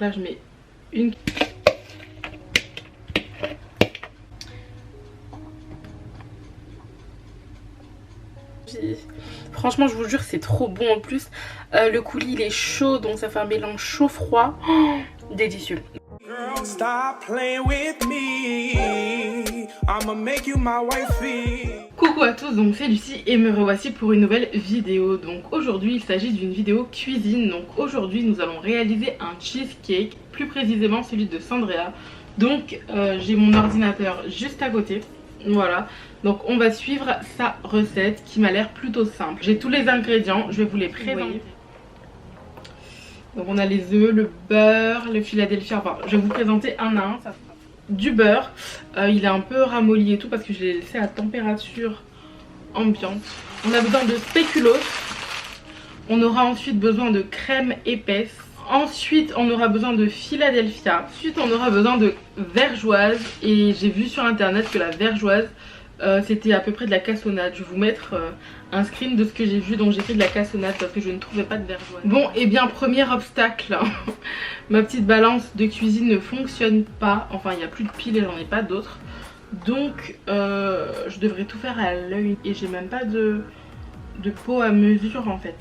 Là je mets une... Franchement je vous jure c'est trop bon en plus. Le coulis il est chaud donc ça fait un mélange chaud-froid. Oh, délicieux. Coucou à tous, donc c'est Lucie et me revoici pour une nouvelle vidéo. Donc aujourd'hui il s'agit d'une vidéo cuisine. Donc aujourd'hui nous allons réaliser un cheesecake, plus précisément celui de Sandrea. Donc j'ai mon ordinateur juste à côté. Voilà, donc on va suivre sa recette qui m'a l'air plutôt simple. J'ai tous les ingrédients, je vais vous les présenter. Donc on a les œufs, le beurre, le Philadelphia, enfin je vais vous présenter un à un. Ça fera du beurre, il est un peu ramolli et tout parce que je l'ai laissé à température ambiante. On a besoin de spéculoos, on aura ensuite besoin de crème épaisse. Ensuite on aura besoin de Philadelphia. Ensuite on aura besoin de vergeoise. Et j'ai vu sur internet que la vergeoise c'était à peu près de la cassonade. Je vais vous mettre un screen de ce que j'ai vu. Donc j'ai fait de la cassonade parce que je ne trouvais pas de vergeoise. Bon et bien premier obstacle. Ma petite balance de cuisine ne fonctionne pas. Enfin il n'y a plus de piles et j'en ai pas d'autres. Donc je devrais tout faire à l'œil. Et j'ai même pas de pot à mesure en fait.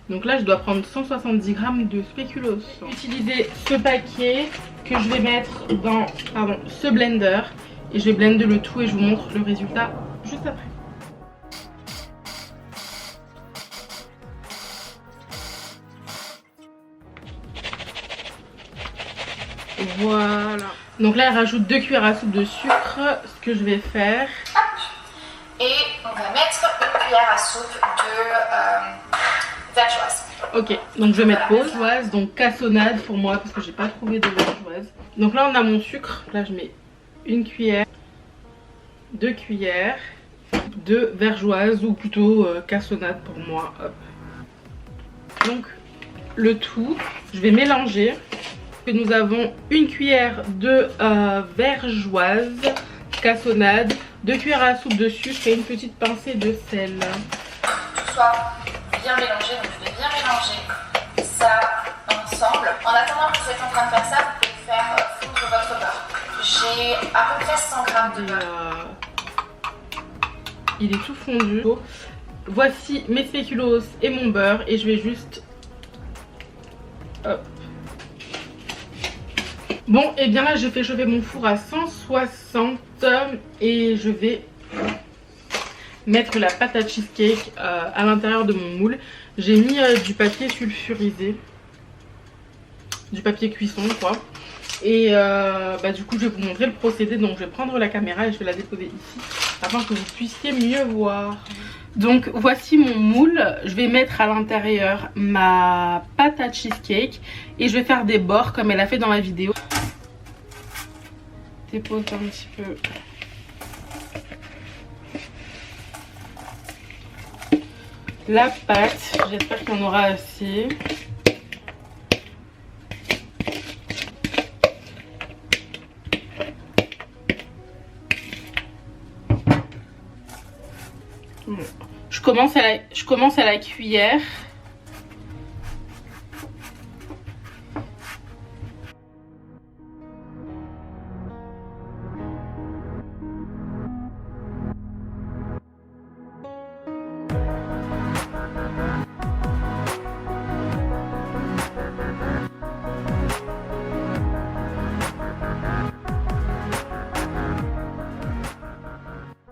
Donc là je dois prendre 170 g de spéculoos. Utiliser ce paquet que je vais mettre dans ce blender. Et je vais blender le tout et je vous montre le résultat juste après. Voilà. Donc là elle rajoute 2 cuillères à soupe de sucre. Ce que je vais faire. Et on va mettre une cuillère à soupe de vergeoise. Ok, donc je vais mettre vergeoise, donc cassonade pour moi parce que j'ai pas trouvé de vergeoise. Donc là on a mon sucre, là je mets une cuillère, 2 cuillères de vergeoise ou plutôt cassonade pour moi. Hop. Donc le tout, je vais mélanger. Nous avons une cuillère de vergeoise, cassonade, 2 cuillères à soupe de sucre et une petite pincée de sel. Tout soit bien mélangé, donc je vais bien mélanger ça ensemble. En attendant que vous êtes en train de faire ça, vous pouvez faire fondre votre beurre. J'ai à peu près 100 g de beurre. Il est tout fondu. Voici mes spéculoos et mon beurre et je vais juste... Hop. Bon et bien là je fais chauffer mon four à 160 et je vais mettre la pâte à cheesecake à l'intérieur de mon moule. J'ai mis du papier sulfurisé, du papier cuisson quoi. Et du coup je vais vous montrer le procédé. Donc je vais prendre la caméra et je vais la déposer ici afin que vous puissiez mieux voir. Donc voici mon moule. Je vais mettre à l'intérieur ma pâte à cheesecake et je vais faire des bords comme elle a fait dans la vidéo. Dépose un petit peu. La pâte, j'espère qu'il y en aura assez. Je commence à la cuillère.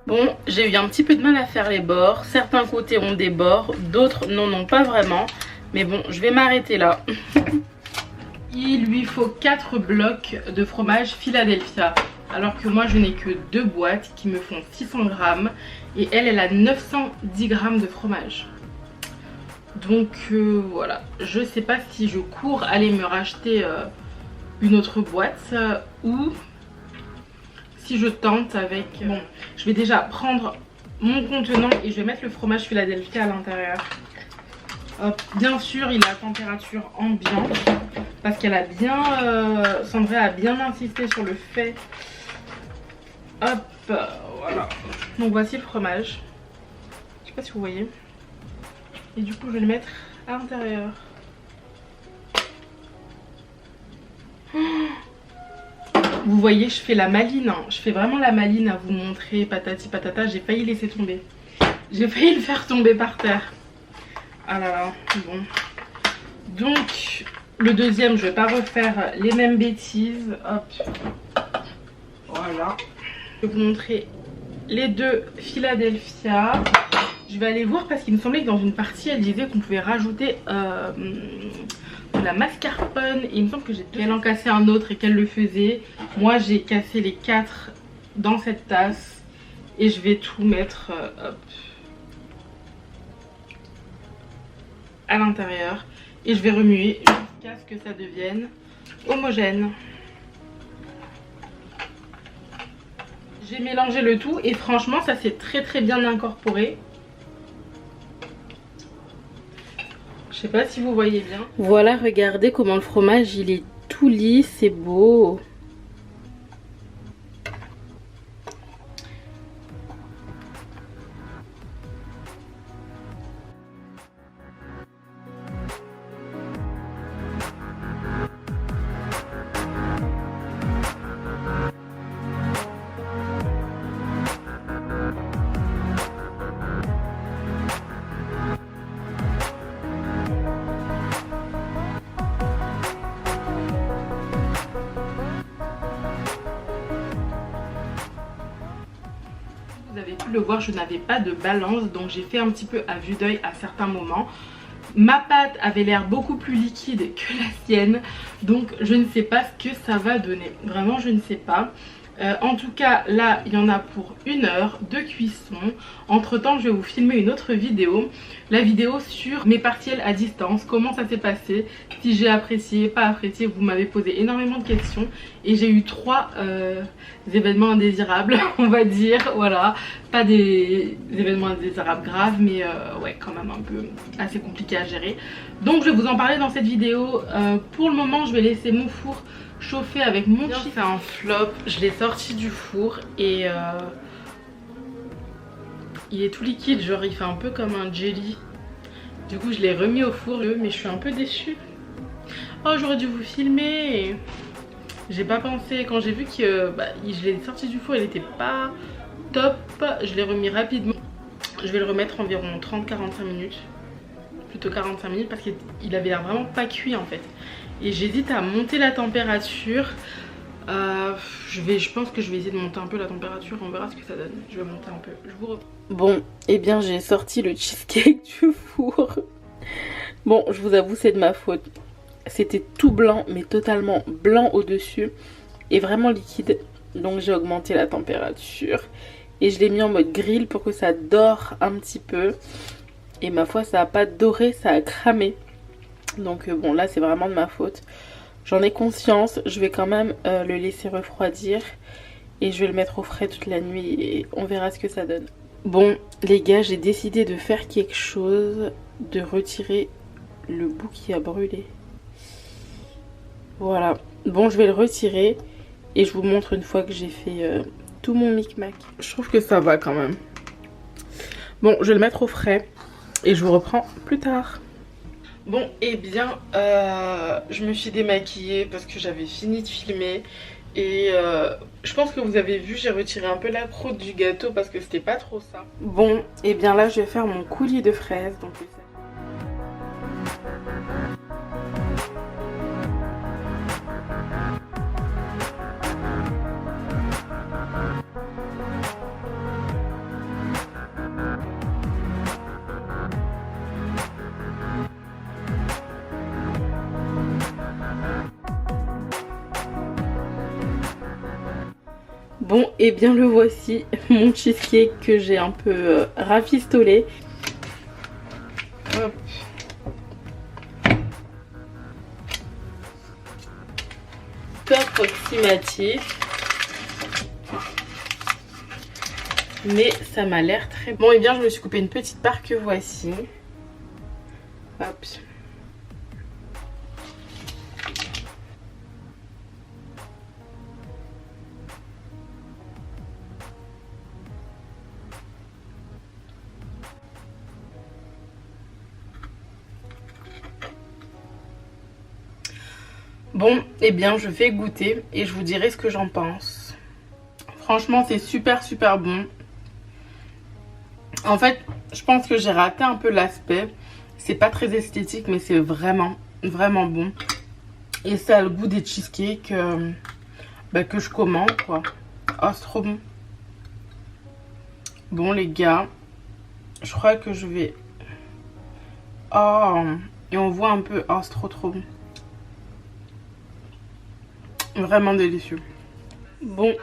Bon, j'ai eu un petit peu de mal à faire les bords. Certains côtés ont des bords, d'autres n'en ont pas vraiment. Mais bon, je vais m'arrêter là. Il lui faut 4 blocs de fromage Philadelphia. Alors que moi, je n'ai que 2 boîtes qui me font 600 g. Et elle a 910 g de fromage. Donc voilà. Je sais pas si je cours aller me racheter une autre boîte ou... si je tente avec... Bon, je vais déjà prendre mon contenant et je vais mettre le fromage Philadelphia à l'intérieur. Bien sûr, il est à température ambiante parce qu'elle a bien... Sandra a bien insisté sur le fait. Hop, voilà. Donc voici le fromage. Je sais pas si vous voyez. Et du coup, je vais le mettre à l'intérieur. Vous voyez, je fais la maline, hein. Je fais vraiment la maline à vous montrer, patati patata. J'ai failli laisser tomber. J'ai failli le faire tomber par terre. Ah là là, bon. Donc, le deuxième, je vais pas refaire les mêmes bêtises. Hop. Voilà. Je vais vous montrer les deux Philadelphia. Je vais aller voir parce qu'il me semblait que dans une partie, elle disait qu'on pouvait rajouter de la mascarpone. Et il me semble que qu'elle en cassait un autre et qu'elle le faisait. Moi, j'ai cassé les 4 dans cette tasse. Et je vais tout mettre hop, à l'intérieur. Et je vais remuer jusqu'à ce que ça devienne homogène. J'ai mélangé le tout et franchement ça s'est très bien incorporé. Je sais pas si vous voyez bien. Voilà, regardez comment le fromage il est tout lisse, c'est beau. Vous avez pu le voir, je n'avais pas de balance, donc j'ai fait un petit peu à vue d'œil à certains moments. Ma pâte avait l'air beaucoup plus liquide que la sienne, donc je ne sais pas ce que ça va donner. Vraiment, je ne sais pas. En tout cas, là, il y en a pour 1 heure de cuisson. Entre temps, je vais vous filmer une autre vidéo. La vidéo sur mes partiels à distance, comment ça s'est passé, si j'ai apprécié, pas apprécié. Vous m'avez posé énormément de questions et j'ai eu 3 événements indésirables, on va dire. Voilà, pas des événements indésirables graves, mais ouais, quand même un peu assez compliqué à gérer. Donc je vais vous en parler dans cette vidéo. Pour le moment, je vais laisser mon four chauffer avec mon cheese. C'est un flop, je l'ai sorti du four et il est tout liquide, genre il fait un peu comme un jelly. Du coup je l'ai remis au four, mais je suis un peu déçue. Oh, j'aurais dû vous filmer. J'ai pas pensé, quand j'ai vu que je l'ai sorti du four, il était pas top. Je l'ai remis rapidement. Je vais le remettre environ 30-45 minutes. Plutôt 45 minutes parce qu'il avait l'air vraiment pas cuit en fait. Et j'hésite à monter la température. Je pense que je vais essayer de monter un peu la température. On verra ce que ça donne. Je vais monter un peu. Je vous reprends. Bon, et bien j'ai sorti le cheesecake du four. Bon, je vous avoue, c'est de ma faute. C'était tout blanc, mais totalement blanc au-dessus. Et vraiment liquide. Donc j'ai augmenté la température. Et je l'ai mis en mode grill pour que ça dore un petit peu. Et ma foi, ça n'a pas doré, ça a cramé. Donc bon, là c'est vraiment de ma faute. J'en ai conscience, je vais quand même le laisser refroidir. Et je vais le mettre au frais toute la nuit et on verra ce que ça donne. Bon les gars, j'ai décidé de faire quelque chose. De retirer le bout qui a brûlé. Voilà. Bon, je vais le retirer. Et je vous montre une fois que j'ai fait tout mon micmac. Je trouve que ça va quand même. Bon, je vais le mettre au frais. Et je vous reprends plus tard. Bon, et bien, je me suis démaquillée parce que j'avais fini de filmer. Et je pense que vous avez vu, j'ai retiré un peu la croûte du gâteau parce que c'était pas trop ça. Bon, et bien là, je vais faire mon coulis de fraises. Donc, bon, et bien le voici, mon cheesecake que j'ai un peu rafistolé. Hop. Peu approximatif. Mais ça m'a l'air très bon. Et bien je me suis coupé une petite part que voici. Hop. Bon, eh bien je vais goûter et je vous dirai ce que j'en pense. Franchement c'est super bon. En fait je pense que j'ai raté un peu l'aspect. C'est pas très esthétique mais c'est vraiment bon. Et ça a le goût des cheesecakes que je commande quoi. Oh c'est trop bon. Bon les gars, je crois que je vais... Oh, et on voit un peu... Oh c'est trop bon. Vraiment délicieux. Bon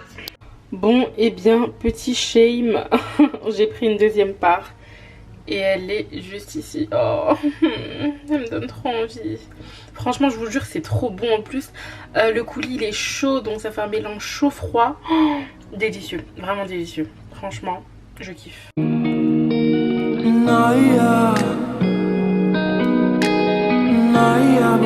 et bien petit shame. J'ai pris une deuxième part. Et elle est juste ici. Oh, elle me donne trop envie. Franchement, je vous jure, c'est trop bon en plus. Le coulis, il est chaud, donc ça fait un mélange chaud-froid. Oh, délicieux, vraiment délicieux. Franchement, je kiffe. Naya, Naya,